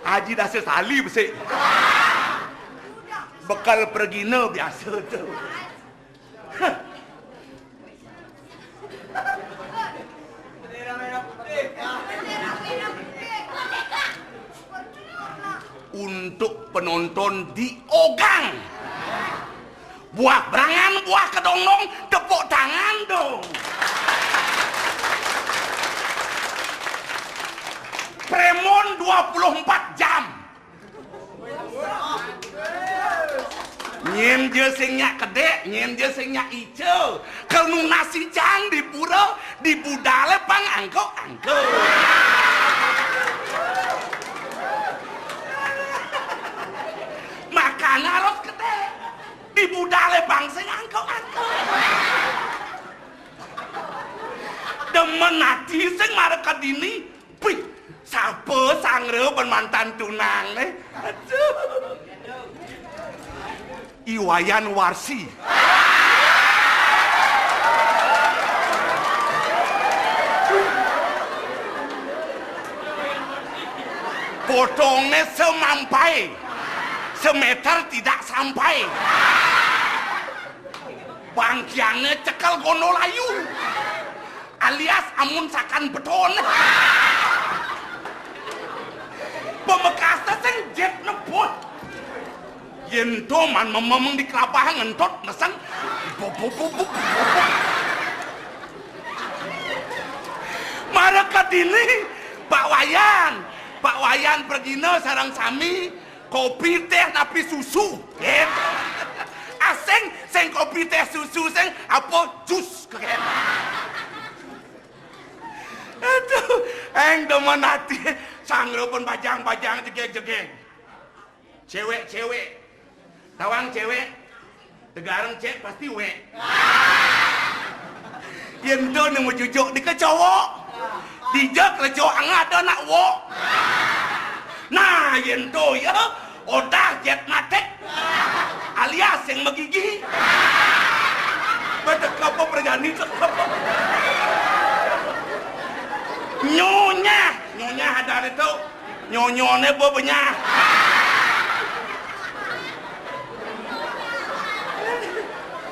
Haji dah sesali besik. Bekal pergina biasa tu. Untuk penonton di Ogang. Buah berangan, buah kedongdong, tepuk tangan dong. Premon 24 jam. Nyem je sing nyak kedek, nyem je sing nyak ijo. Kalau nasi jang di pura, di budale pang angko-angko. Makan harus kedek, di budale pang sing angko-angko. Demen hati sing mareka dini, pih. Siapa sangre mantan tunang nih? Aduh. Iwayan Warsi. Potongnya semampai, semeter tidak sampai. Bangkiannya cekal gondolayu, alias amun sakan beton. Pemekasnya sing jet nebut. Yento man memang di kelapa ngentot nesang. Bobok. Marekat ini Pak Wayan pergina sarang sami kopi teh tapi susu. Aseng sing kopi teh susu sing apa jus keken. Aduh, eng demen hati sangro pun bajang-bajang jegeng-jegeng. Cewek-cewek. Tawang cewek. Tegareng cek pasti we. Yendo nemu jujuk di kecowok. Dijak lejo angada nak wo. Nah, yendo ya odah jet matek. Alias yang megigi. Betek apa perjani apa? Nyonya ada itu. Nyonyone bobenya.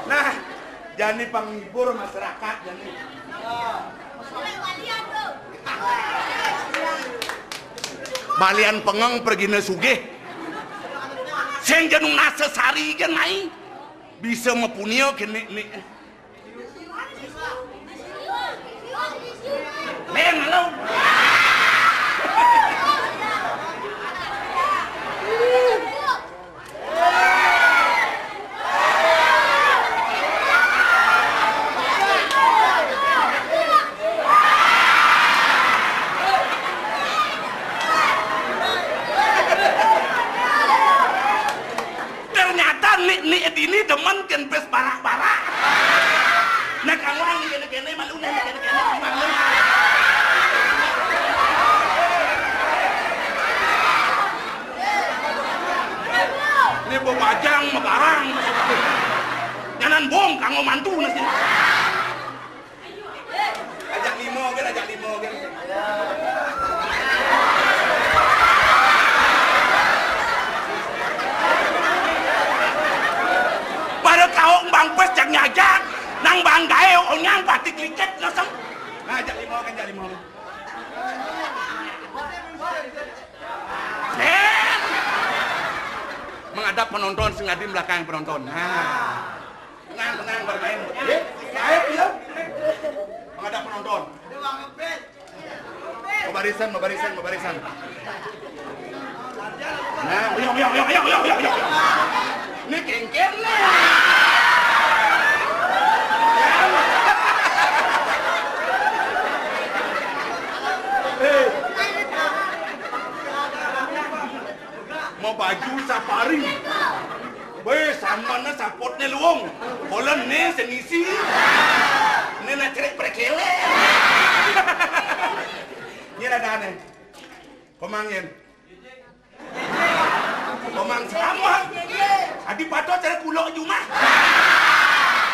Nah, jadi penghibur masyarakat jadi. Balian pengeng pergi na sugih. Sing janung nasa sari kan naik. Bisa mepunio kene ni. Men halo. Ini demen kan pes barak-barak. Nah kamu orang ini kene malu nih kene malu. Ini bajang mebarang. Nyana Kanan bong kanggo mantu nasi. Ajak limo kan. Pada kau bang pes jak nyajak, nang bang gaeo onyang batik liket lasem. Nah, ajak limo. Menghadap penonton, sengaja belakang penonton. Nah, tenang bermain. Baik ya. Menghadap penonton. Membarisan. Nah, yuk. Ini kengken nih. Mau baju safari. Weh, samana sapotnya luong. Holan nih sengisi. Ini nak cerek prekele. Ini ada aneh. Komangin. Komang selamat. Adi pato cara kulok Jumah.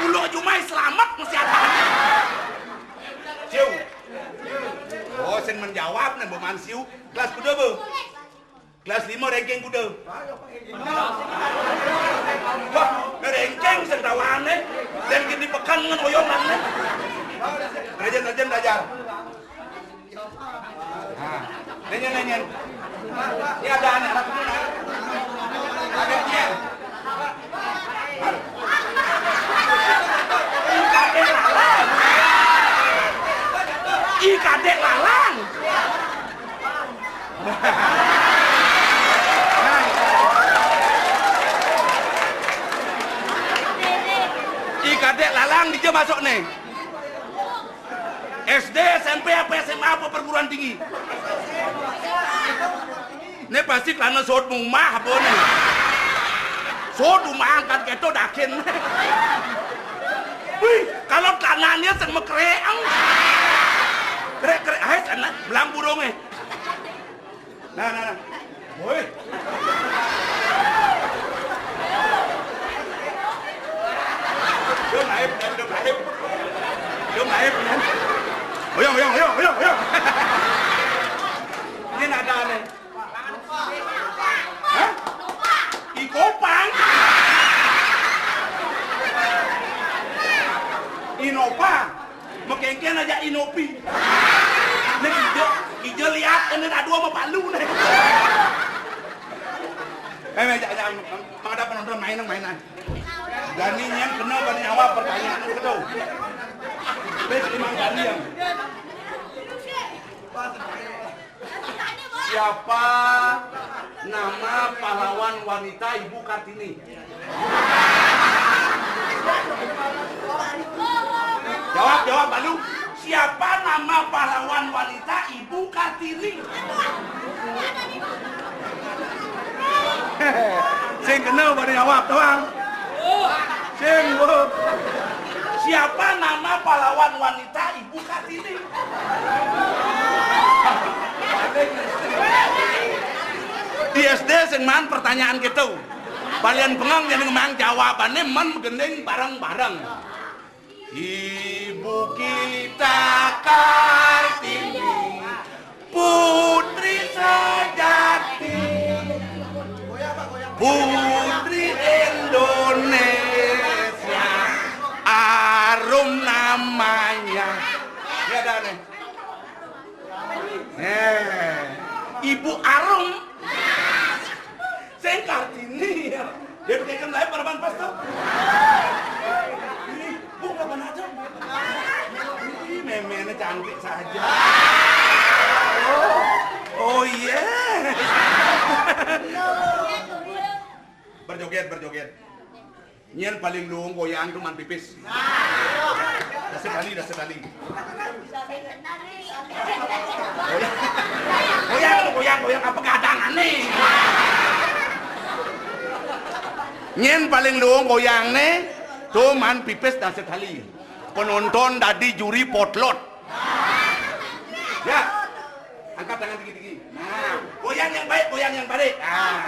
Kulok Jumah selamat mesti ada. Siu. Oh, sen menjawab nih beman siu. Kelas kuda bu. Kelas 5 ranking kuda. Wah, ranking sentawane. Dan kini pekan dengan oyongan nih. Rajan belajar. Nah, nenyen. Ini ada anak mana? Ada dia. Kadek lalang. Kadek lalang dia masuk nih. SD, SMP, apa SMA, apa perguruan tinggi. Ini pasti karena sod rumah apa nih. Sod rumah angkat keto dakin. Wih, kalau tanahnya sama kereang. Krek, hai sana, belang burungnya. Nah. Woi. Đứa này. Oyong. Ini ada nih. Hah? Ikopang. Inova. Mekengken aja Inopi. Ini hijau lihat ini ada dua sama Palu nih. Jangan ada penonton mainan. Gani yang kenal bani awak pertanyaan itu tahu. Bes imang Gani yang. Siapa nama pahlawan wanita Ibu Kartini? Jawab Balu. Siapa nama pahlawan wanita Ibu Kartini? Sing kenal bani awak doang. Siapa nama pahlawan wanita Ibu Kartini? Di SD sing man pertanyaan gitu. Balian pengang yang memang jawabannya man gendeng bareng-bareng. Ibu kita Kartini, putri sejati, putri Indonesia, Arum namanya. Ya ada nih. Ibu Arum. Saya Kartini ya. Dia bikin live paraban pas tuh. Bu kapan aja? Memenya cantik saja. Oh iya. Berjoget. Nyen paling luung goyang tuh man pipis. Dah sekali. Goyang apa gadangan nih? Nyen paling luung goyang nih, tuh man pipis dah sekali. Penonton dadi juri potlot. Ya, angkat tangan tinggi. Nah, goyang yang baik, goyang yang balik. Nah,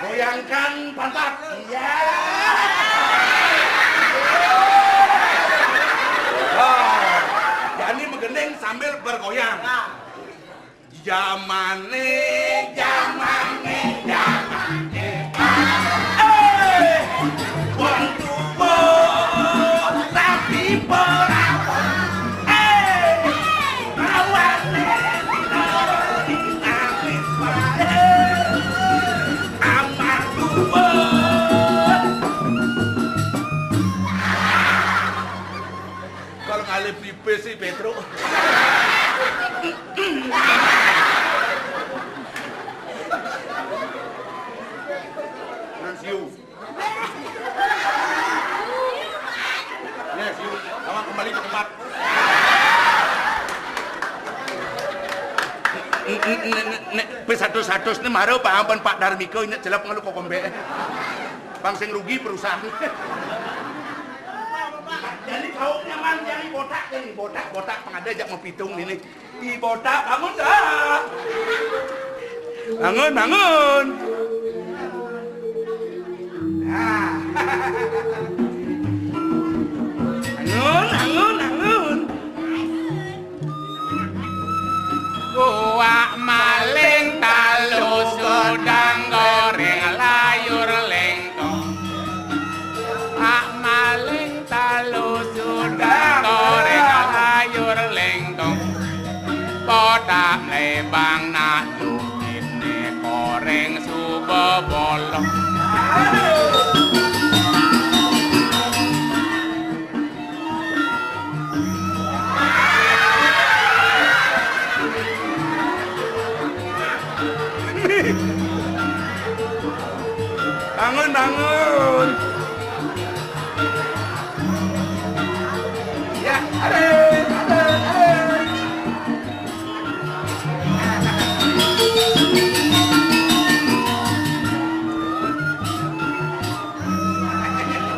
goyangkan pantat. Iya. Jamane, jamane, jamane. Wong tuwa rapi perawan. Awane nangis wae. Amar tuwa. Kalau ngalih pipis sih Petro. Siu. Ya, siu. Awak kembali ke tempat. P100 ini maro pahampan Pak Darmiko ini jelap ngalu kok kombe. Bang sing rugi perusahaan. Jadi kau nyaman jadi botak pengada jak mau pitung ini. Di botak bangun dah. Bangun. Angun. Gua maling talu sudang goreng layur lengkong. Pak maling talu sudang goreng layur lengkong. Botak lebang nak ini goreng suba bolong. Bangun. Ya, ada.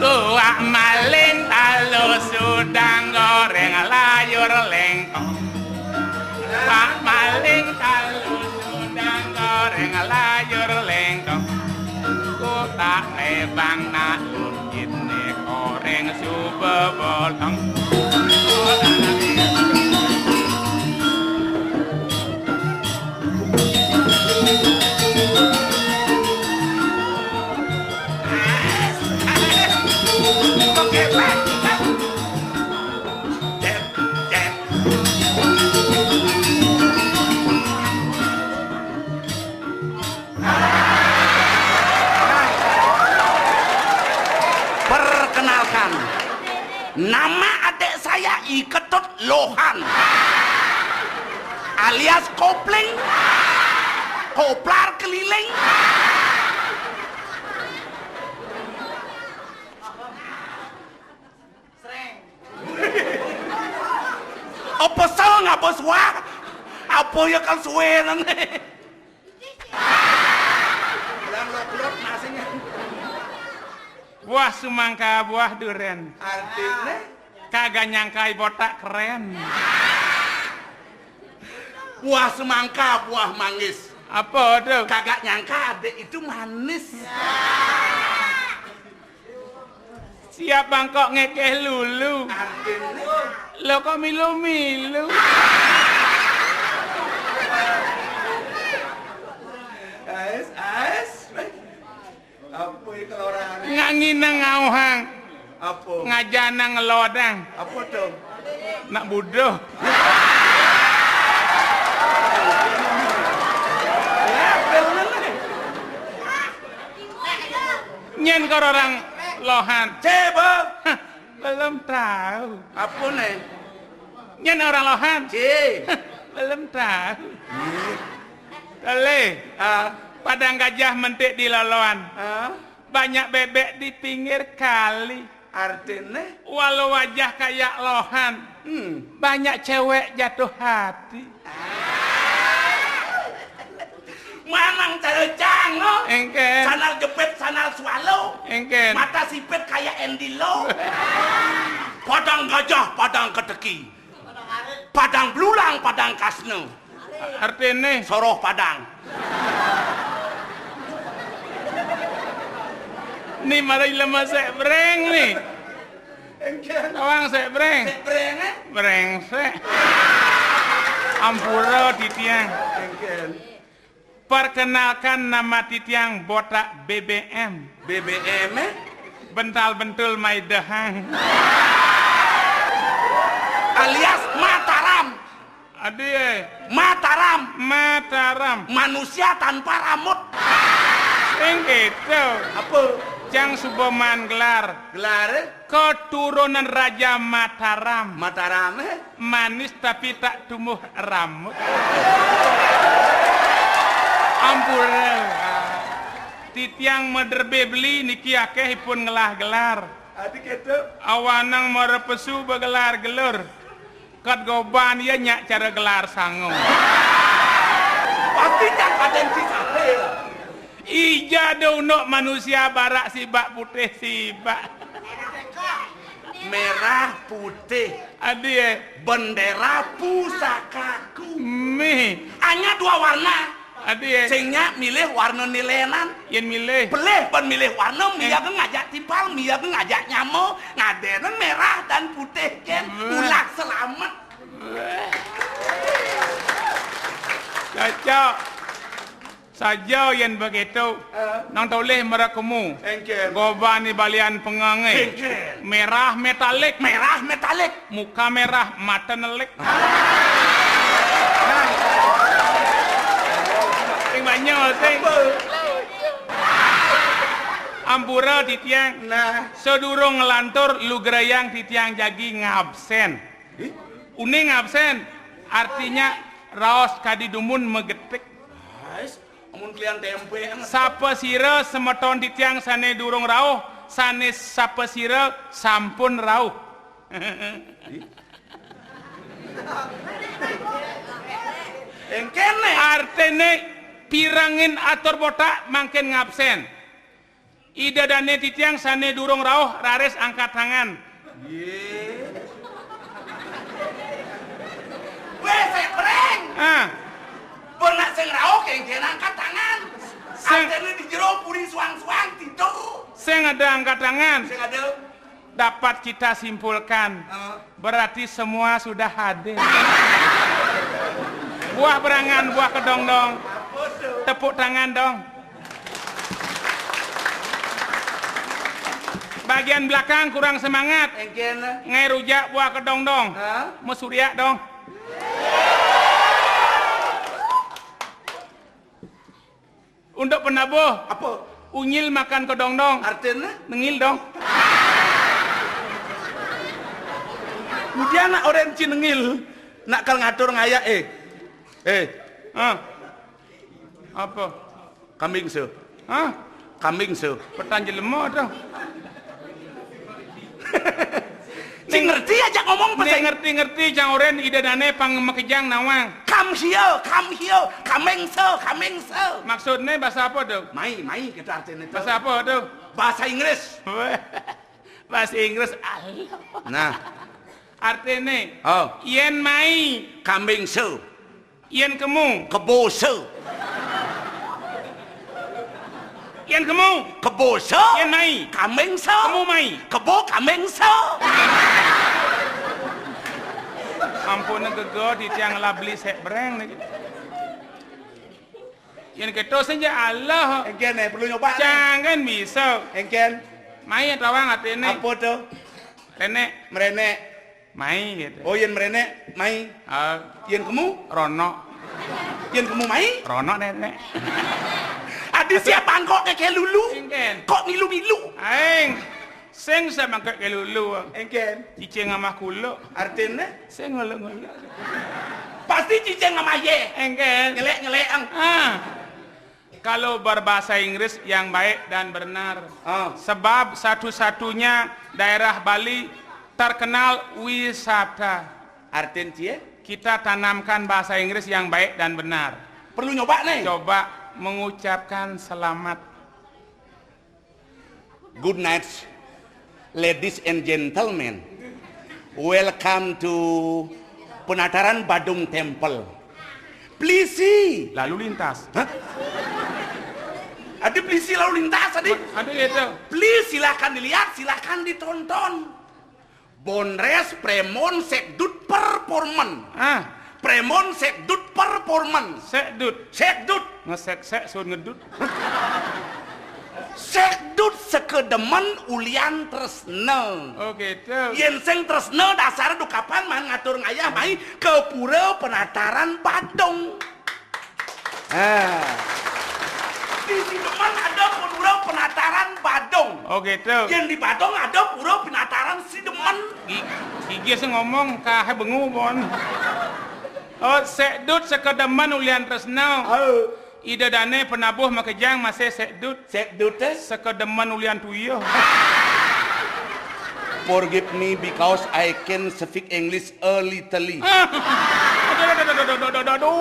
Tua maling talu sudang goreng layur lengkong. Pak maling talu sudang goreng layur lengkong. Tak lebang nak ini goreng suba bolong. Nama adik saya Iketut Lohan alias Kopling, koplar keliling. Apa salah nggak bos wah? Apa ya kan suwe nanti? Yang loklot nasinya. Buah semangka, buah duren. Artinya Kagak nyangkai botak keren. Buah semangka, buah manggis. Apa tuh? Kagak nyangka adek itu manis. Siapa kok ngekeh lulu? Artinya Lo kok milu-milu? As. Apa itu orang? Ngangina ngauhang. Apa? Ngajana ngelodang. Apa tuh? Nak budoh. Nyen kor orang lohan. Coba. Belum tahu. Apa nih? Nyen orang lohan. Belum tahu. Tele. Padang gajah mentik di loloan. Banyak bebek di pinggir kali. Artinya? Walau wajah kayak lohan. Banyak cewek jatuh hati. Manang carecang no? Engken. Sanal jepit, sanal swallow. Engken. Mata sipit kayak Endilo. Padang gajah, padang keteki. Padang belulang, padang kasne. Artinya Soroh padang. ni marai lemah sek breng ni. Engken. Tawang sek breng. Breng Brengsek. Ampura di tiang. Engken. Perkenalkan nama titiang botak BBM. BBM Bental bentul mai dehang. alias Mataram. Aduh, Mataram. Manusia tanpa rambut. Sing itu. Apa? Jang Suboman gelar. Gelar Keturunan Raja Mataram. Mataram Manis tapi tak tumbuh rambut. Ampura. Titiang mederbe beli niki akeh pun ngelah gelar. Adik itu Awanang merepesu begelar gelur. Kat goban ya nyak cara gelar sangong. pasti yang potensi sate. Ija dono manusia barak sibak putih sibak. Merah putih. Adie Bendera pusakaku. mi. Hanya 2 warna. Adie Singnya milih warna nilenan. yen milih. Beleh ban milih warna mia ngajak tipal, mia ngajak nyamo, ngadenen merah dan putih ken. Ulak selamat. Cocok. Saja yang begitu. Nang toleh merakemu. Engken. Goban ni balian pengangai. Engken. Merah metalik. Merah metalik. Muka merah, mata nelik. Sing banyak sing. Ampura titiang. Nah, Sedurung ngelantur lu gerayang titiang jagi ngabsen. Uning ngabsen artinya raos kadidumun megetik. guys, amun kalian tempe Sapa sira semeton titiang sane durung rauh, sane sapa sira sampun rauh. engkene. Artene pirangin atur botak mangken ngabsen. Ida dane titiang sane durung rauh rares angkat tangan. Weh, sebreng. Ah, Pernah sing raok engken angkat tangan. Sing- Artene di jero puri suang-suang tidur. sing ada angkat tangan. Sing ada Dapat kita simpulkan, berarti semua sudah hadir. Buah berangan, buah kedong dong. Tepuk tangan dong. Bagian belakang kurang semangat. engkene. Ngai rujak buah kedong dong. Mesurya dong. Untuk penabuh, Apa? unyil makan kedong dong. Artene Nengil dong. kemudian nak orang cinengil nak kal ngatur ngayak Ah. Apa? kambing se. Hah? Kambing se. Petan jelema dong. Sing ngerti aja ngomong Nek bahasa ngerti-ngerti jang oren ida dane pang makejang nawang. come here, kameng se. Maksudnya bahasa apa tuh? Mai kita artinya itu. Bahasa apa tuh? Bahasa Inggris. Bahasa Inggris Allah. Nah, Artinya oh, yen mai, kambing se, yen kemu, kebo se, yen kemu, kebo se, yen mai, kambing se, kemu mai. kebo kambing se. Ampun gego di tiang labli sek breng lagi. Yen keto saja Allah. Engken perlu nyoba. Jangan bisa. Engken Mai tawang artinya. apa tuh? Renek, Merenek. mai gitu. Oh, yen merenek, mai. Yen kamu, Rono, yen kamu mai. Rono nenek. Adi siapaan kok kayak lulu? Engken. Kok milu-milu? Aing, sing sama ke kelulu. Engken Cicing sama kulo, artinya sing ngolo-ngolo. pasti cicing sama ye. Engken. Ngelek ang. Kalau berbahasa Inggris yang baik dan benar. Oh. Sebab satu-satunya daerah Bali terkenal wisata. Artinya cie Kita tanamkan bahasa Inggris yang baik dan benar. perlu nyoba nih. Coba mengucapkan selamat. Good night, ladies and gentlemen. Welcome to Penataran Badung Temple. Please see. Lalu lintas. Hah? Ada polisi lalu lintas tadi. Aduh itu. Please silahkan dilihat, silahkan ditonton. Bonres Premon Sekdut Performan. Premon sekdut performance. Sekdut. Sekdut. Ngesek-sek sun ngedut. Sekdut sekedemen ulian tresna. Oh gitu. Yen sing tresna dasar dukapan man ngatur ngayah mai ke pura penataran Badung. Di Sidemen ada pura penataran Badung. Oh gitu. Yang di Badung ada pura penataran Sidemen. Gigi sih ngomong kahe bengu bon. Oh sekdut sekedeman ulian tresna. Ida dane penabuh makejang masih sekdut. Sekdut teh Sekedeman ulian tuyo. forgive me because I can speak English a little.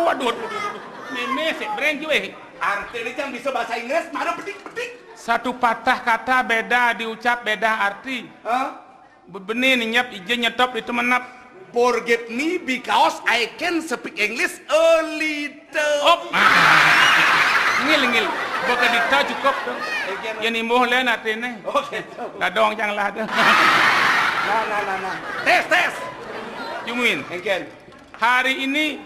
Aduh. Meme sih breng juga. Artinya yang bisa bahasa Inggris mana petik-petik. Satu patah kata beda diucap beda arti. Benih nyep ijen nyetop itu menap. Forgive me because I can speak English a little. Op. Ngil. Boka dita cukup tuh. Yang imbuh lain artinya. Oke. Ladong jangan lah tuh. Nah. Tes. Jumuin. Engken. Hari ini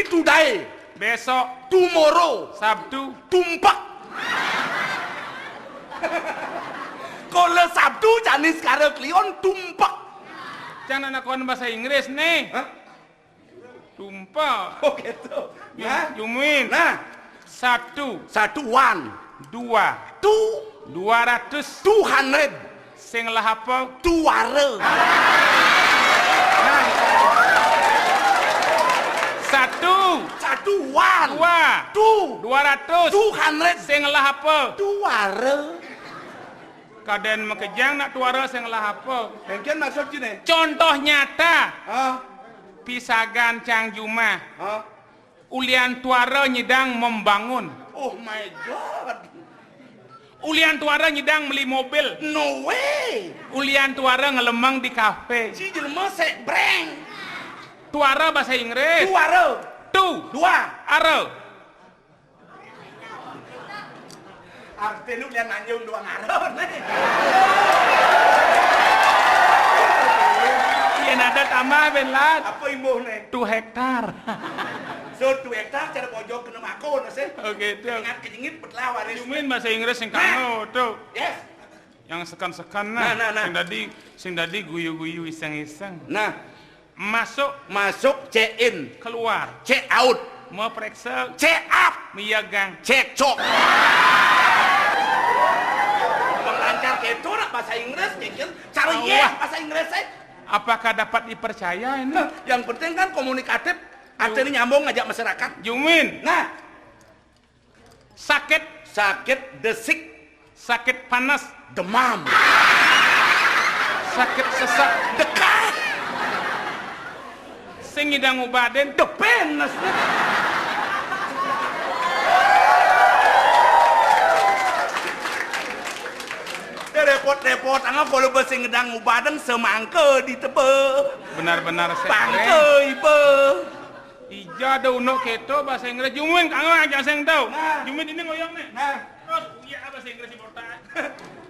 today. besok Tomorrow. Sabtu Tumpak. Kalau Sabtu janis sekarang klion tumpak. jangan anak bahasa Inggris nih. Tumpah. Oh gitu. Nah. Jumuin. Nah. Satu. One. Dua. Two. 200. 200. Sing lah apa? 200. Satu. One. Dua. Two. 200. 200. Sing lah apa? 200. Kaden makejang nak tuara sing lah apa? Engken maksud gini. Contoh nyata. Pisagan Cang Juma. Ulian tuara nyidang membangun. Oh my god. Ulian tuara nyidang beli mobil. No way. Ulian tuara ngelemang di kafe. Si jelema sek breng. Tuara bahasa Inggris. 200. Dua. Are. Artinya ulian anjung 200 nih. Iya nada tambah benlat. Apa imbuh nih? 2 hektar. So 2 hektar cara pojok kena makon sih. Oke tuh. Ingat kejengit betlawan. Cumin bahasa Inggris yang kamu tuh. Yes. Yang sekan-sekan nah. Nah. Sing dadi guyu-guyu iseng-iseng. Nah, Masuk, check in, keluar. check out, Mau periksa, check up, miyagang. check cok. Bang lancar gitu nak bahasa Inggris mungkin cara yes bahasa Inggris saya. Apakah dapat dipercaya ini? Yang penting kan komunikatif, artinya nyambung ngajak masyarakat. Jumin. Nah, sakit, desik, sakit panas, demam, sakit sesak, dekat, sing ngidang ubaden, depenes. Repot-repot, angga kalau bahasa ngedang ubadeng semangke di tebe. Benar-benar Bangke ibe. Ija ada unuk keto bahasa Inggris. Jumin kanggo aja sing tau. Nah. Jumin ini ngoyong nih. Nah, Terus iya bahasa Inggris di porta.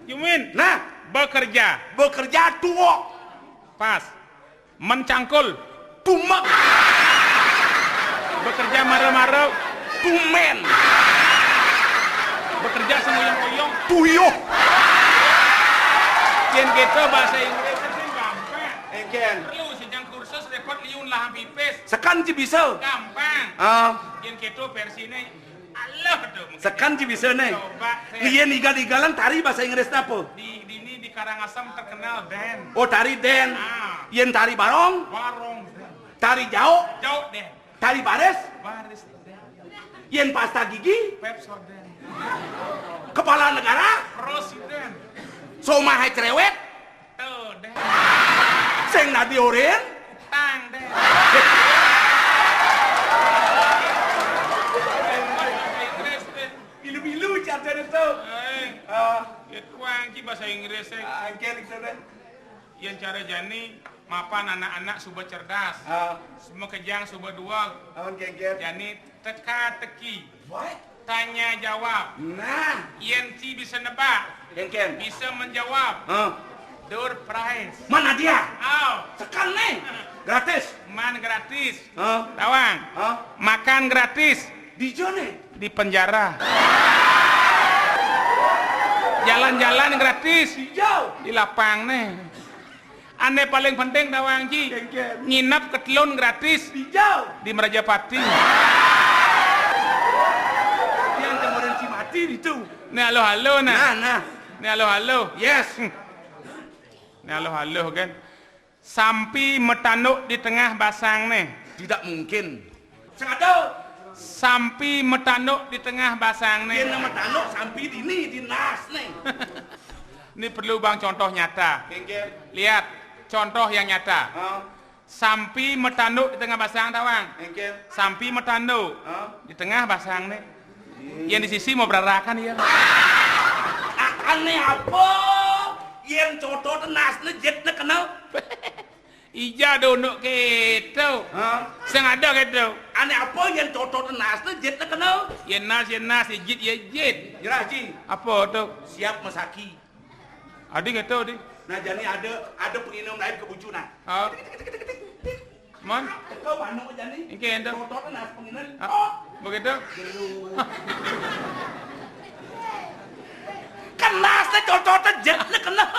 Jumin. nah, Bekerja tuwok, pas. Mencangkul. tumek, Bekerja marau-marau. tumen, Bekerja sengoyong-oyong. tuyuh. Yen keto bahasa Inggris sing gampang. Engken. Perlu sejang kursus repot liun lah pipis. Sekan ci bisa. Gampang. Ah, Yen keto versine Allah tuh. sekan ci bisa nih. Coba saya Lian igal-igalan tari bahasa Inggris apa? di Karangasem terkenal band. Oh, tari den. Ah. Yen tari barong, Warung band. tari jauh, Jauh deh. tari bares, Baris band. yen pasta gigi, Pepsodent. kepala negara, Presiden. somai cerewet, Tuh deh. sing nadioren, Tang deh. Inggris deh. bilu-bilu caca itu. Kuang ki bahasa Inggris deh. Engken itu deh. Yang cara jani mapan anak-anak suba cerdas. Semua kejang suba dua. Awan kengken. Jani teka-teki. What? Tanya jawab. Nah, Yen ti bisa nebak. kengken. Bisa menjawab. Door prize. Mana dia? Aw. Sekan nih. Gratis. Man gratis. Hah? Tawang. Hah? Makan gratis Di jone. di penjara. Jalan-jalan gratis Jauh. di lapang nih. Ane paling penting Tawang Ji. Kengken. Nginap ke Telun gratis Jauh. di Merajapati. Yang kemarin si mati itu. Nih halo-halo nah. Nah. Nih halo-halo. Yes. Nih halo-halo kan. Sampai metanuk di tengah basang nih. Tidak mungkin. Sengaja. Sampai metanuk di tengah basang Dia nih. nama tanuk sampai di nas nih. Ini perlu bang contoh nyata. Kengken. Lihat contoh yang nyata. Hah? Sampai metanuk di tengah basang Tawang. Kengken. Sampai metanuk Hah? di tengah basang nih. Yang di sisi mau berarakan ya. Aneh apa? Yang contoh nasnya jetnya kenal. Ija donok gitu. Hah? Sengaja gitu. Aneh apa yang contoh nasnya jetnya kenal? Yenas, yejit, yejit. Jelas Ji. Apa tuh? Siap mesaki. Adik gitu, adik. Nah jadi ada penginum lain kebucunan. Oh. Mon, Kau mana mau jadi? ini endo. Contoh nas penginum. Ah, begitu. Kan nasnya contohnya jetnya kenal.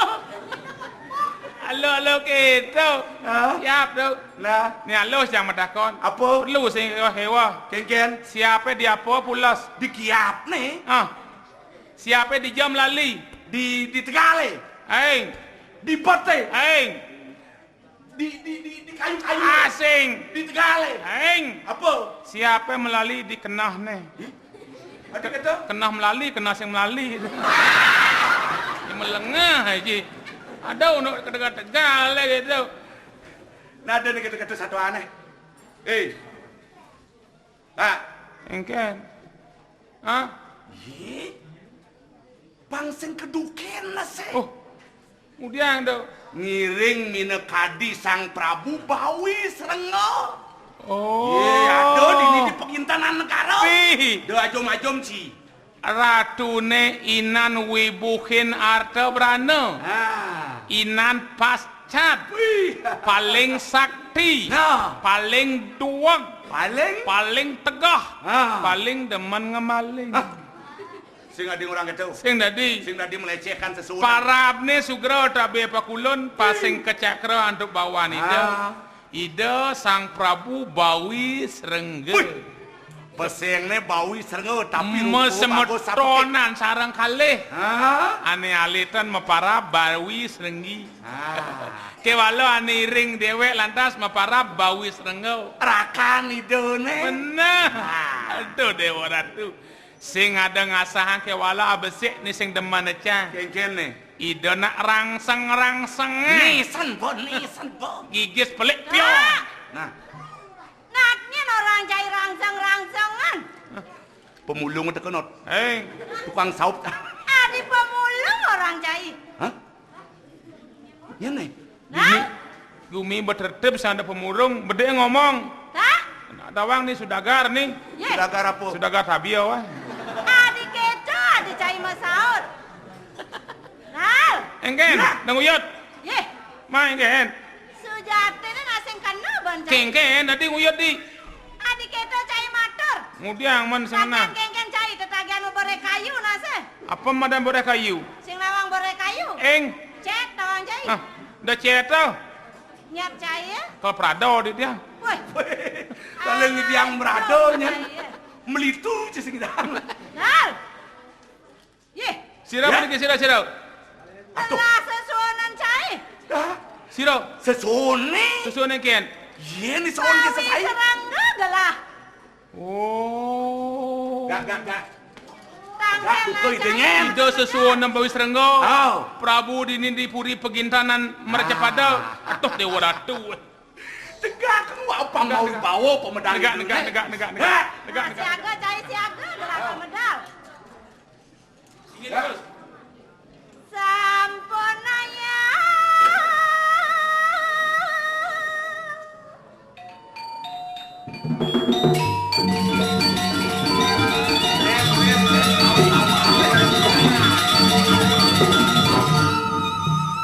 Halo gitu. Hah? Siap tuh. Nah, Ni halo yang medakon. apa? Perlu sing hewa. Kengken. Siapa di apa pulas? Dikiap nih. Ah. Siapa di jam lali? Di Tegale. Aing, Di Bote. aing, Di kayu-kayu. asing. Di Tegale. Aing. Apa? Siapa melalui di kenah nih? Ada kata? Kenah melalui, kenah sing melalui. Ini melengah aja. Ada untuk kedekat tegal gitu. Nah ada nih kata-kata satu aneh. Pak. Engken. Ah? Ye. Bangseng keduken lah se. Oh. Kemudian tuh. Ngiring minekadi sang Prabu Bawi Srengo. Oh. Ye, ada di pengintanan negara. Pi. Do ajom-ajom ci. Ratune Inan Wibuhin Artabrana. Ah. Inan Pascat. Wih. Paling sakti. Nah. Paling duwag. Paling. Tegah. Ah. Paling demen ngemaling. Sing ada orang kata. Sing dadi Sing tadi melecehkan sesuatu. parabne sugra tabe pakulun pasing kecakra untuk bawan ide. Ah. Ide Sang Prabu Bawi Srengge. Pesengnya Bawi Srengo tapi rupa bagus apa Mesemetonan sarang kalih. Ah. Ane alitan mepara Bawi Srenggi. Ah. Kewalo ane iring dewek lantas mepara Bawi Srenggo. Rakan idone. Bener. Ah. Aduh dewa ratu. Sing ada ngasahan kewala abesik ni sing deman aja. Kengken nih. Ide nak rangseng. Nisan bo. Gigis pelik pio. Nah, Natnya orang cai rangsang-rangsangan. pemulung udah kenot. Hei, Tukang saup. Adi pemulung orang cai. Hah? Ya nih. Nah, Gumi bertertib sanda pemurung, bede ngomong. tak? Nak tawang nih sudagar nih. Ye, Sudah garapo. Sudagar tabia wah. adi keco, adi cai masaut. Nal, Engken, Ya. nanguyot. ye, Ma engken. sujate ni naseng kena ban cai. Kengken, tadi nguyot di. Adi keco cai matur. Ngudiang man Tagihan sengena. kengken cai, tetagihan mau bere kayu nase. Apa madam boleh kayu? Sing lawang bere kayu. Eng, Cek tawang cai. ah, dah cetau. Nyat cai ya. Kalau prado di dia. Woi. Kalau yang beradonya. Cai, ya. Melitu sing dang. Nal. Ye, Sirau Ya. pergi sirau. Atuh. telah sesuanan cai. Dah. Sirau, Sesone. susun engken. Ye ni soal ke Bawi saya. serangga galah. Oh. Gak. Tanggal Aku dengan. Ide sesuatu nampak Srenggo. Oh. Prabu dini di puri pegintanan Mercapada. Atuh dewa ratu. Tegak kamu apa mau bawa pemedang Negak. Siaga cai siaga galah medal. Ini terus. Sampunaya.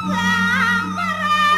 Sang Prabu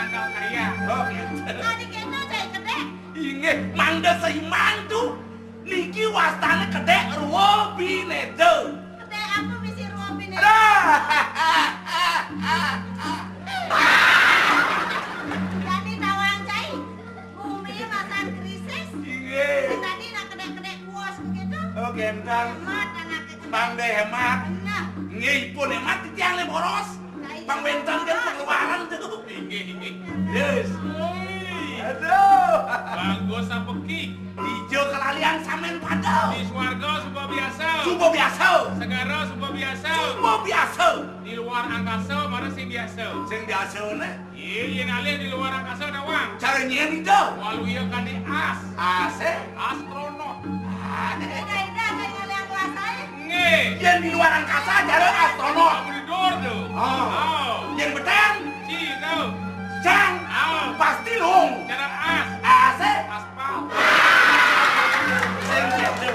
Tanggal kaya. Oh, gitu. Tadi kita saya kedek. Inggih, mangga seiman tuh. Niki wastane kedek ruwo binede. Kedek aku misi ruopin ini. Jadi tawang cai. Bumi masan krisis. Inggih. Tadi nak kedek-kedek kuas begitu. Oh, gendang. Hemat anak kecil. Mangga hemat. Nah, Nggih pun hemat tiang le boros. Bang Bentang kan pengeluaran tuh. Inggih. Yes. Aduh. Bagus apa ki? Ijo kelalian samen padau. Di swarga supa biasa. Subo biasa. Segara supa biasa. Subo biasa. Di luar angkasa mana sing biasa? Sing biasa ne. Iya, yang alih di luar angkasa dawang. Cara nyen itu. Walau iya kan di as. Ase. Astronot. ida kayak yang kuasai. Nge. Yang di luar angkasa cara astronot. Kamu di dor tuh. Oh. Yang beten. Ci tuh. Jang. Oh. Pasti long. Cara as. Ase. Aspal. Sing gitu.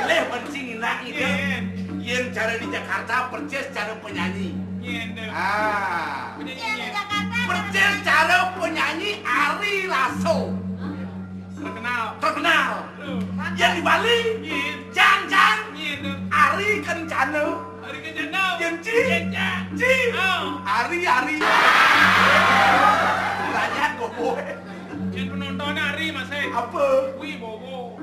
Leh penting nak itu. Yen. Yang cara di Jakarta persis cara penyanyi. Yen tuh. Ah. Yang di Jakarta. Persis cara penyanyi Ari Lasso. Terkenal. Terkenal. Tuh. Yang di Bali. Yen. Jang. Yen tuh. Ari Kencana. Hari kejenau. Yang Ci. Yen. Ci. Oh. Ari. Tanya gue. Yen penontonnya hari mas Apa? Wih bobo.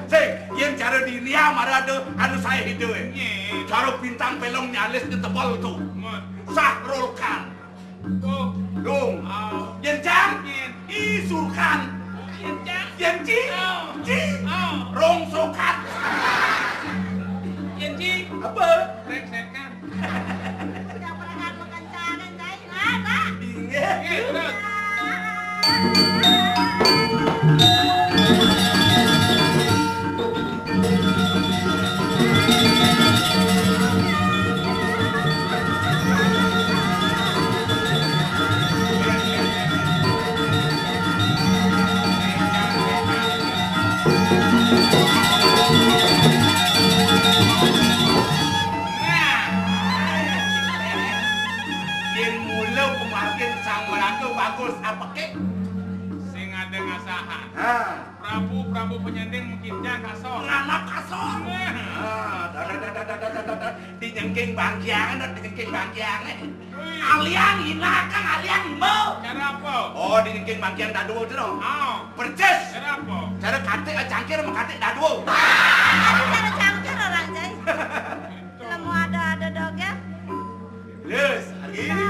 Sing, yang cara di Ria mana ada anu saya hidup. Yen. Cara bintang film nyalis di tebal tuh. Mot. Sahrul Khan. Tuh. Dong. Oh. Yang Jang. Yen. Isul Khan. Yen cang. Yang Ci. Oh. Ci. Oh. Rong Sokat. Yen ci. Apa? Rek sekan. Sudah pernah mengencanan cai. Ada. Ingat. Yen terus. Yang mula kemarin sang meraka bagus apa kek? Sing ada ngasahan. Ah. Prabu penyanding mungkin jang kasor. Nganak kasar. Di nyengking bangkiangan dan di nyengking bangkiangan. Aliang hinakan aliang himau. Cara apa? Oh, di nyengking bangkian dadu itu dong. Oh. Percis. Cara apa? Cara katik cangkir sama katik dadu. Tapi cara cangkir orang cai. Lemu ada dognya. Yes, hari ini.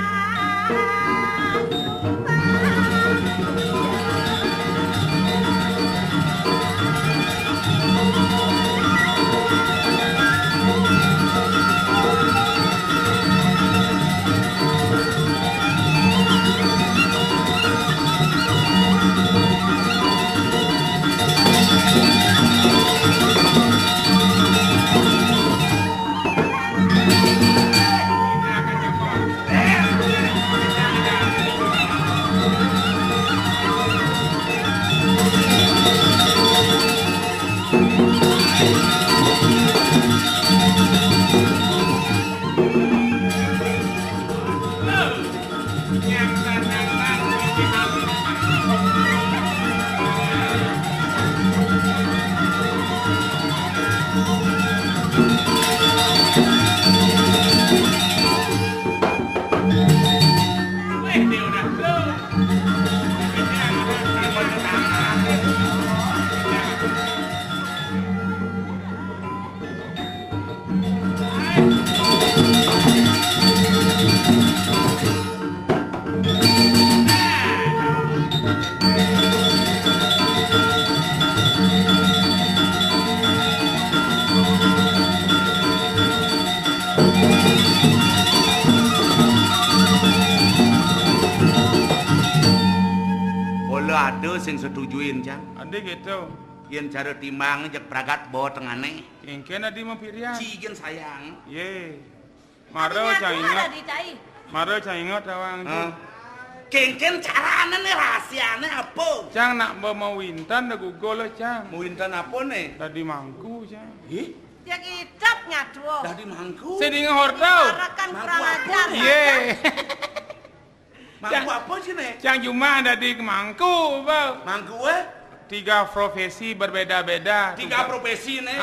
Ini akan jempol. Yang sangat ini habis. Wih, dia udah slow. Bola ada sing setujuin Jang. Ada gitu. Yen cara timbang jak pragat bawa tengane. Kengken ada mempirian. Cigen sayang. Ye. Maro Artinya cah aku ingat. ada di cai. Maro cah ingat awang. Hah? Kengken caranya nih rahasianya apa? Cang nak mau wintan dah Google lah cang. Mau intan apa nih? Tadi mangku cang. Ih, Yang idap nyadwo. dah di mangku. Saya dengar hortau. Marakan kurang Mangku apa ajar. nih? Ye. Mangku apa sih nih? Cang cuma ada di mangku, Bang. Mangku 3 profesi berbeda-beda. 3 profesi nih.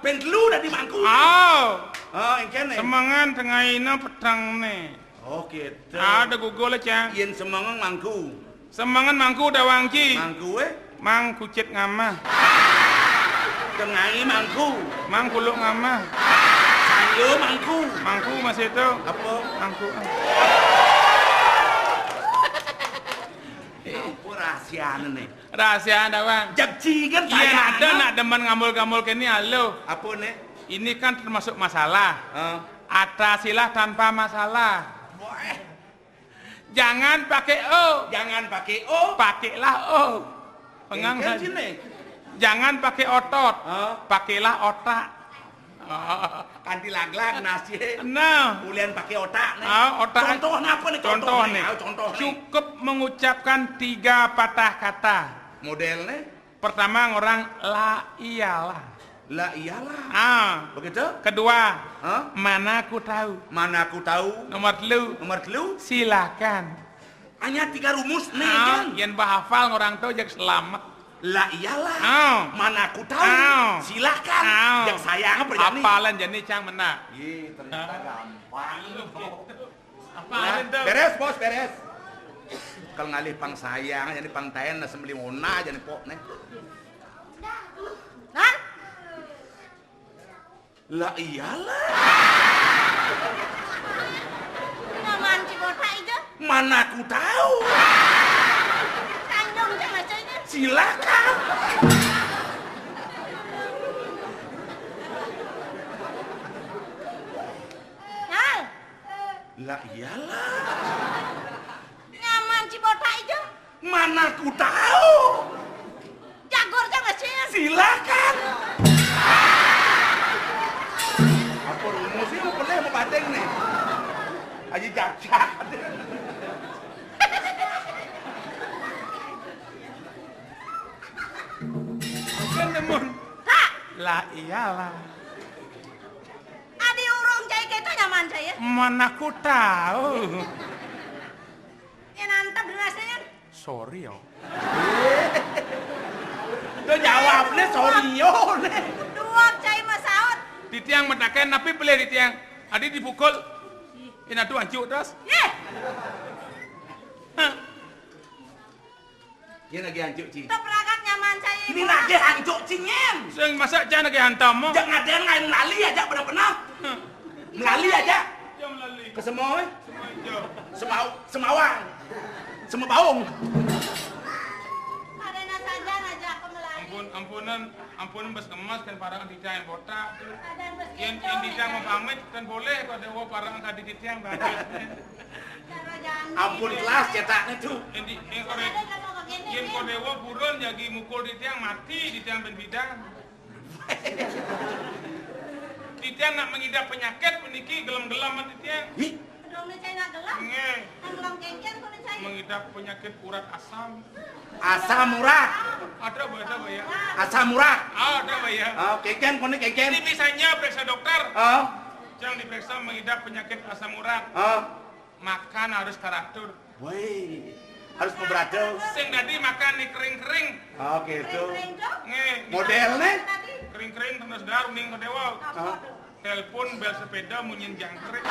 Ben lu udah di mangku. Yang kene. Semangan tengah ini petang nih. Oh gitu. Ada Google lah, Cang. Yen semangan mangku. Semangan mangku udah wangci. Mangku Mang kucit ngamah. Tengai mangku. Mang kuluk ngamah. Sayo mangku. Mangku masih itu. Apa? Mangku. Apa rahasia nih? Rahasia ada, Bang. Jakci kan Iya, saya ada nak demen ngamul-ngamul kini halo. Apa nih? Ini kan termasuk masalah. Atasilah tanpa masalah. Jangan pakai O. Jangan pakai O. Pakailah O. Pengang Kan saja. sini. Jangan pakai otot. Pakailah otak. Kanti lag-lag nasi. Nah, Ulian pakai otak nih. otak. Contohnya apa nih? Contoh nih. Contoh nih. Cukup mengucapkan 3 patah kata. Modelnya Pertama orang la iyalah. lah iyalah. Begitu? Kedua, mana aku tahu. Mana aku tahu. Nomor telu, silakan. Hanya 3 rumus nih kan. Yang bahafal orang tahu jak selamat. Lah iyalah. Mana aku tahu. Silakan. Jak sayang berjani. Apalan jadi cang menang. Ternyata gampang. Apalan tuh. Beres bos, beres. Kalau ngalih pang sayang, jadi pang tayan na sembeli mona jadi pok nih. Hah? Lah iyalah. Naman Cibotak itu? Mana aku tahu. Kandung jangan aja. Silakan. Hal, Lah iyalah. nyaman Cibotak itu? Mana aku tahu. Jagor jangan sih. Silakan. Apa rumusnya mau boleh mau bateng nih? Aji jak-jak. Kan temun. Tak, Lah iyalah. adi urung jai kita nyaman saya. Mana aku tahu. Yang nantap rasanya. Sorry yo. Itu jawabnya sorry yo nih. Dua cai masaut. Di tiang menaken napi beli di tiang. Adi dipukul. Ini tuh hancur terus. Yeh, Ini lagi hancur ci. itu perangkat nyaman saya. Ini lagi hancur cinyen. Sing masak jangan lagi hantam mo. Jangan ada yang lain melali aja benar-benar. Melali aja. Jam lali. Ke semua, Semua semawang, semabaung. Ada saja aja aku melayani. Ampunan bes kemas kan parang di tiang botak. Ada meski Yang di tiang mau pamit kan boleh kalau ada parang kadi di tiang bagus. Ampun kelas cetaknya tuh. Yang kodewo burun jadi mukul di tiang mati di tiang ben bidang. Di tiang nak mengidap penyakit meniki gelam-gelam di tiang. Ih, Dong ni saya nak gelap. Nge, Ang gelam kengken ko ni saya. mengidap penyakit urat asam. asam urat, Ada ya? asam urat. Ada ya? Keken, kono Ini keken. bisanya periksa dokter. Oh, Jangan diperiksa mengidap penyakit asam urat. oh, Makan harus teratur. woi, harus memberadal. Sing tadi makan nih kering-kering. Oh, gitu. Kering dong. Nge, Modelnya? Tadi. kering-kering terus dar uning kedewa. Apa Oh. tu? Telepon bel sepeda munyin jangkrik.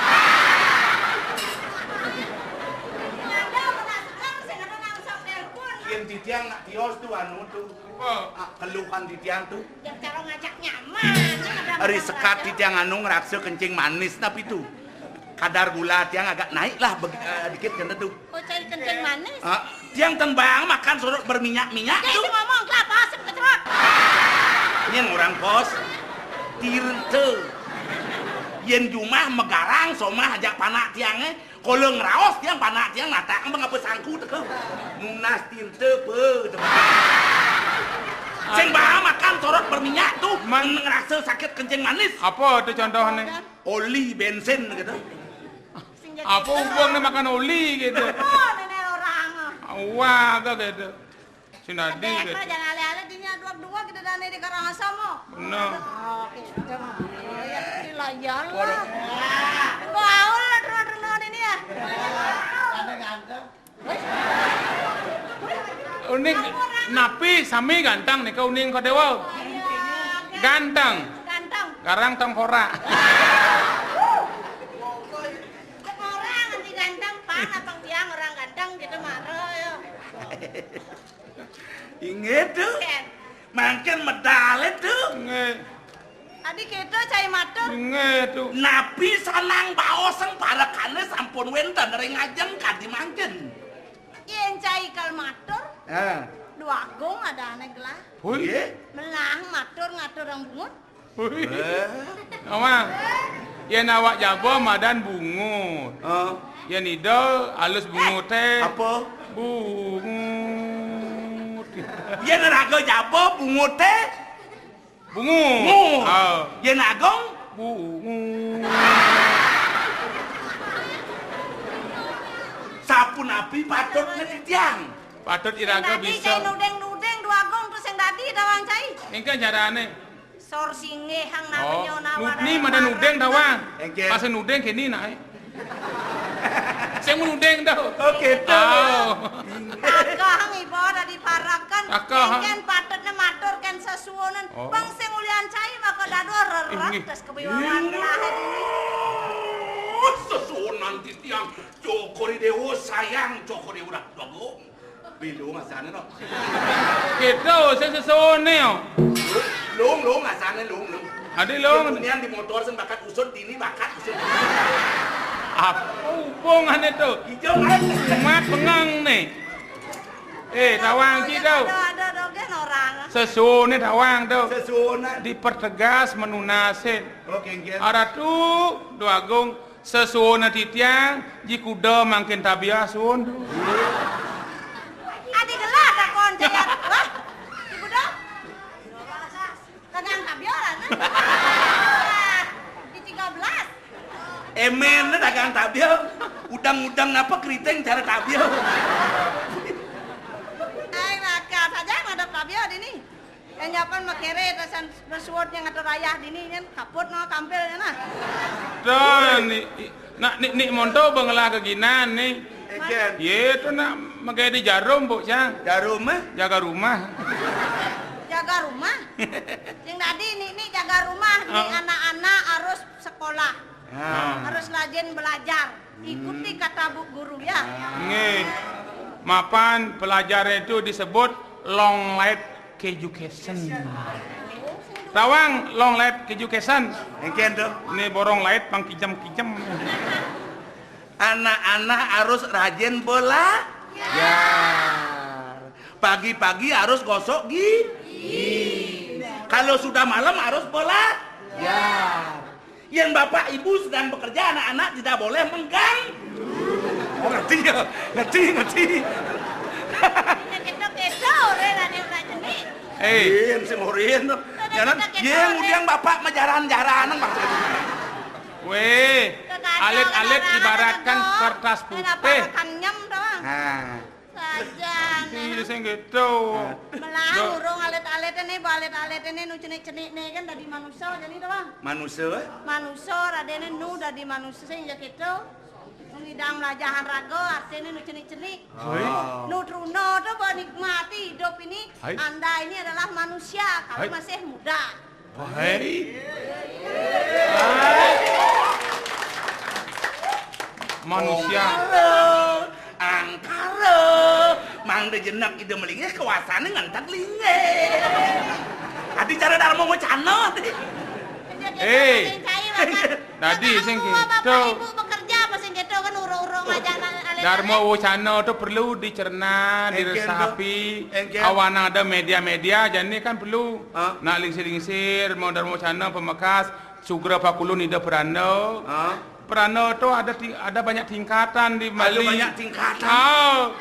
Ada menasukkan saya kata nak usah telepon. Yang di tiang nak tios tuh anu tuh. Apa? Keluhan di tiang tuh. Yang cara ngajak nyaman. Hari sekat di tiang anu ngeraksa kencing manis tapi tuh. Kadar gula tiang agak naik lah dikit kan tuh. Oh cari kencing manis. Tiang tembang makan sorok berminyak-minyak Jadi tuh. ngomong kelapa asap kecerot. Nyen orang pos tirte yen jumah megarang somah ajak panak tiangnya kalau ngeraos tiang panak tiang nata mengapa sangku teke nunas tirte pe sing bah makan sorot berminyak tuh ngerasa sakit kencing manis Apa itu contohnya? oli bensin gitu Apa hubungnya makan oli gitu? Oh nenek orang. Wah, gitu. Sinadi Dek gitu. jangan ale-ale dinya dua-dua kita dana di Karangasem mo. Benar. Oh, kita mah. Ya dilayan lah. Baul lah drone ini ya. uning napi sami ganteng nih kau uning kau dewa. Ganteng. Ganteng. Garang tengkorak. Orang nanti ganteng, pan apa biang orang ganteng gitu marah ya. Ingat tuh. Ken. Makin medale tuh. Nge. Adi kita cai matur. Nge tuh. Nabi sanang baoseng parakane sampun wenten ring ngajeng kadi mangken. Yen cai kal matur. Dua agung ada aneh gelah. Hui. Melang matur ngatur orang bungut. Hui. Omang. Yen awak jabo madan bungut. Yen idol halus bungut teh. Apa? Bungut. Yen raga jabo bungut teh. Bungut. Yen agong Bungut. sapu nabi patut netitiang. Patut Yang iraga tadi bisa. cai nudeng-nudeng dua agung terus yang tadi dawang cai. Engke jarane. Sor singe hang Oh, namanya nawar. ni mana nudeng dawang. Engke. Pas nudeng kini naik. Saya mau nudeng dah. Oke tuh. Takah hang ibu dari parakan. Takah, hang. Ken patutnya matur ken sesuonan. Oh. Bang sing ulian cai maka dador rerat Ini. terus kebiwawan lahir ini. Sesuonan titiang cokori dewo sayang cokori udah bago. Bilu ngasane no. Kita saya sesone yo. Lung ngasane lung. Ade long. Kemudian di motor sen bakat usut dini bakat usut. Apa hubungan itu? Hijau kan? Mat pengang nih. Tawang kita. Ada gen orang. Sesone tawang tuh. Sesuonan. Dipertegas menunasin. Oke ngen. Ada tuh dua agung sesone titiang jikuda makin tabiah sun. Adi gelah tak kon cai. Wah. Ibu dah. Tenang kabioran. Di 13. Emen dagang tabil, udang-udang apa keriting cara tabil. Ay raka saja ngadap kabio dini. Yang nyapan makere terusan bersuat yang ngatur rayah dini kan kaput no tampilnya nah. Dan ni monto bangla keginan nih. Eken. Ye tu nak magai di jarum bu cang. Jarum mah? Jaga rumah. Jaga rumah. Yang tadi ini jaga rumah nih anak-anak harus sekolah. Harus rajin belajar. Ikuti kata bu guru ya. Nge. Mapan pelajar itu disebut long life education. Tawang long life education. Eken tuh. Ini borong light pang kijam-kijam. Anak-anak harus rajin bola. Ya. Pagi-pagi harus gosok gigi. Kalau sudah malam harus bola. Ya. Yang bapak ibu sedang bekerja, anak-anak tidak boleh menggang. Oh ngerti ya? Ngerti. Kedo-kedo rela dia udah jenis. Yen si Morin. Jangan yang udiang bapak majaran-jaran maksudnya. Weh, alit-alit ibaratkan kertas putih. Kanyam doang. Saja. Iya saya gitu. Melang urung alit-alit ini, alit-alit ini nu cenik-cenik nih kan dari manusia jadi doang. Manusia? Manusia radene nu dari manusia ya gitu. Ngidang lajahan rago artinya nu cenik-cenik. Nu truno tuh menikmati hidup ini. Anda ini adalah manusia kalau masih muda. Hei. Manusia. Angkara, mang de jenak ide melingnya kewasane ngantak linge. Adi cara darmo ngocano tadi. Tadi sing gitu. Bapak ibu bekerja apa sing gitu kan urung-urung aja. Dharma Wacana itu perlu dicerna, diresapi. Awan ada media-media, jadi kan perlu. Nak lingsir-lingsir, mau Dharma Wacana pemekas, Sugra Pakulun ida Perando. Perando itu ada banyak tingkatan di Bali. Ada banyak tingkatan.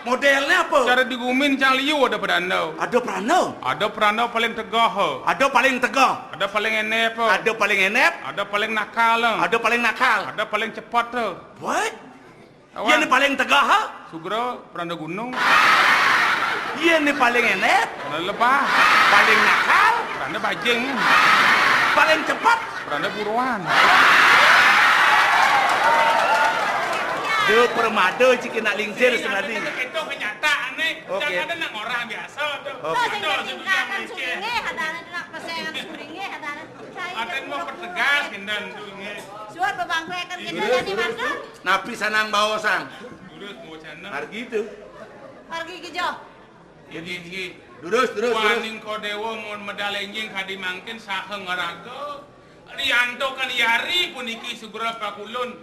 Modelnya apa? Cara digumin Cang Liu ada Perando. Ada Perando? Ada Perando paling tegah. Ada paling tegah. Ada paling enep. Ada paling enep. Ada paling nakal. Ada paling nakal. Ada paling cepat tuh. What? Yang ini paling tegah? Sugro Perando Gunung. Yang ini paling enep. Perando lebah. Paling nakal. Perando bajing. Paling cepat. Perando buruan. Dia permada jika nak lingsir senadi. Itu kenyataan nih. Oke. Jangan ada nang orang biasa tuh. Tuh sing tingkatan suringe hadana nak pesengan suringe hadana. Aden mau pertegas kindan tuh nge. Suar bebangkrekan kita jadi mana? Napi sanang bawa sang. Durus mau channel. Hargi itu. Pergi ke Jo. Ini. Durus. Waning kodewo mun medalenjing kadi mangkin saheng ngaraga. Rianto kan yari puniki segera pakulun.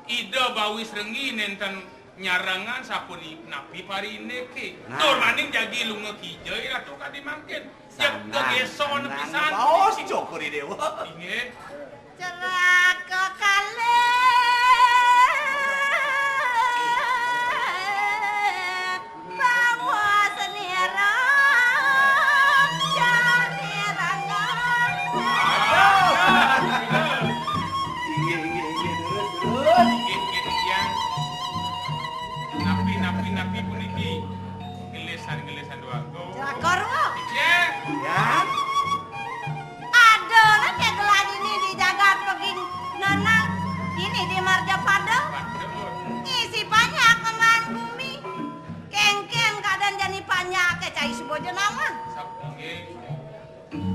Ida bawis rengi nenten nyarangan sapuni napi parine ke. Tur maning jagi lunga kijai ratu kadi mangkin. Yang kegeson pisan. Baos cokori dewa. Inge. Ceraka kale. Bawa senira. Jari rangan. Durus. Inge yang napi puniki gelesan dua go. Celakor mo. Ya. Ya. Ada lah kayak gelar ini di jagat begin nenang. Ini di Marjapada. Isi banyak keman bumi. Kengken kadang jadi banyak ke cai subojo naman.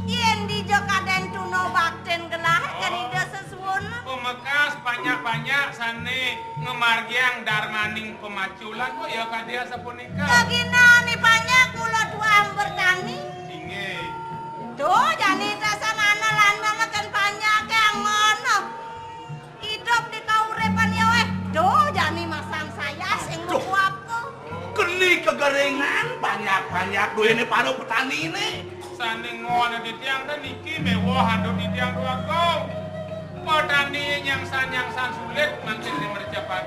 Yen di jo kadang tuno bakten gelah kerida sesuona. Pemekas banyak sane ngemargiang darmaning pemaculan kok ya kadia sapunika. Kagina ni banyak mula dua bertani. Inge. Tuh jani rasa mana landa makan banyak yang ngono. Hidup di kaurepan ya weh. Tuh jani masang saya sing nguapku. Keni kegarengan banyak duit ini paruh petani ini. Sane ngono di tiang dan niki mewah hando di tiang dua go. Petani yang san sulit mangkin di Mercapada.